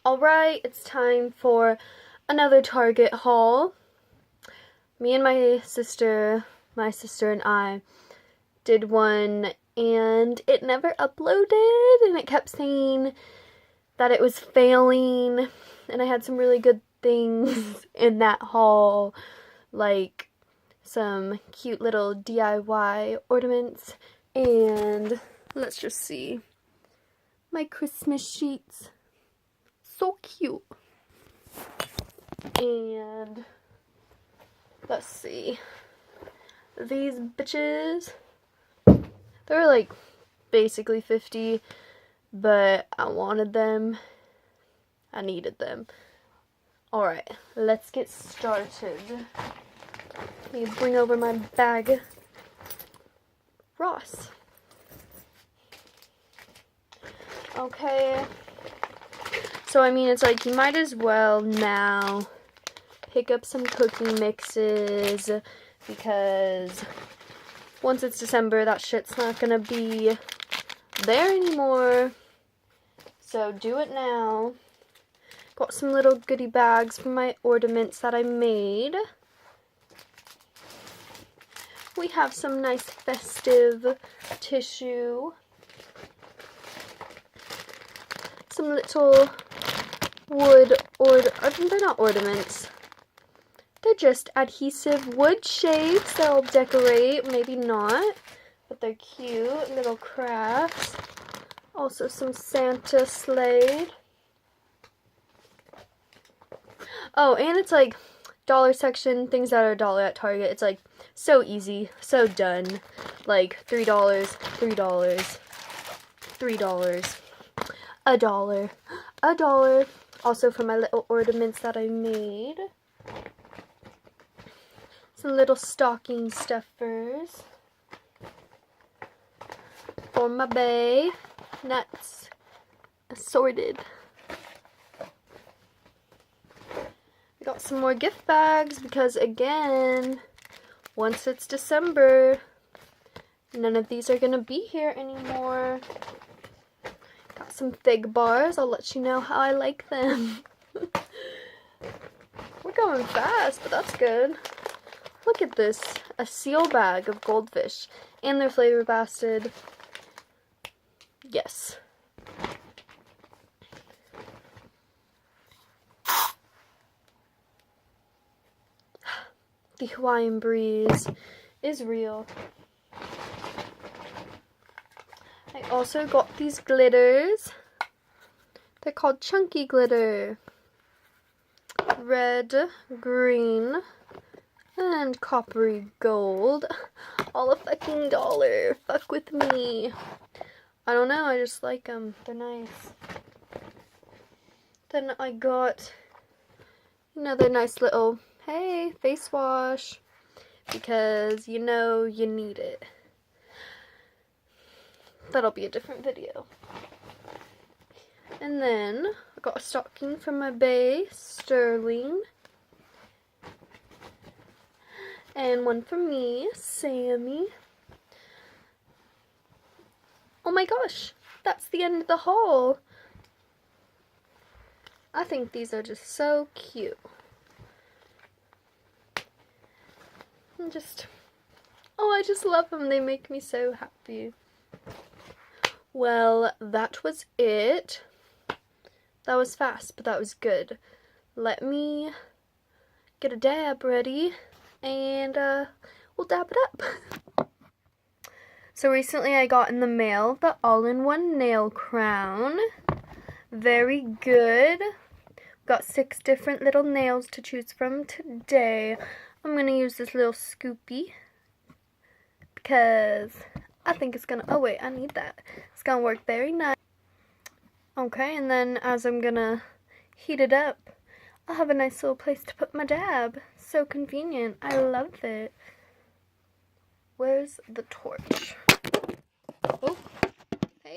Alright, it's time for another Target haul. Me and my sister and I did one and it never uploaded and it kept saying that it was failing, and I had some really good things in that haul, like some cute little DIY ornaments, and let's just see, my Christmas sheets. So cute. And let's see, these bitches, they're like basically 50, but I wanted them, I needed them. Alright, let's get started. Let me bring over my bag. Ross. Okay. So, I mean, it's like you might as well now pick up some cooking mixes, because once it's December, that shit's not gonna be there anymore. So, do it now. Got some little goodie bags for my ornaments that I made. We have some nice festive tissue. Some little wood, they're not ornaments. They're just adhesive wood shapes that I'll decorate, maybe not, but they're cute little crafts. Also some Santa sleigh. Oh, and it's like dollar section, things that are $1 at Target. It's like so easy, so done. Like $3, $3, $3, $1. Also for my little ornaments that I made. Some little stocking stuffers for my bae. Nuts assorted. I got some more gift bags because, again, once it's December, none of these are going to be here anymore. Got some fig bars. I'll let you know how I like them. We're going fast, but that's good. Look at this. A seal bag of goldfish. And they're flavor blasted. Yes. The Hawaiian breeze is real. I also got these glitters. They're called chunky glitter. Red, green, and coppery gold. All a fucking $1. Fuck with me. I don't know, I just like them. They're nice. Then I got another nice little, hey, face wash, because you know you need it. That'll be a different video. And then I got a stocking from my bae, Sterling. And one for me, Sammy. Oh my gosh, that's the end of the haul. I think these are just so cute. I just love them. They make me so happy. Well, that was it. That was fast, but that was good. Let me get a dab ready, and we'll dab it up. So recently I got in the mail the all-in-one nail crown. Very good. Got 6 different little nails to choose from today. I'm going to use this little scoopy because I think it's going to, oh wait, I need that. It's going to work very nice. Okay, and then as I'm going to heat it up, I'll have a nice little place to put my dab. So convenient. I love it. Where's the torch? Oh,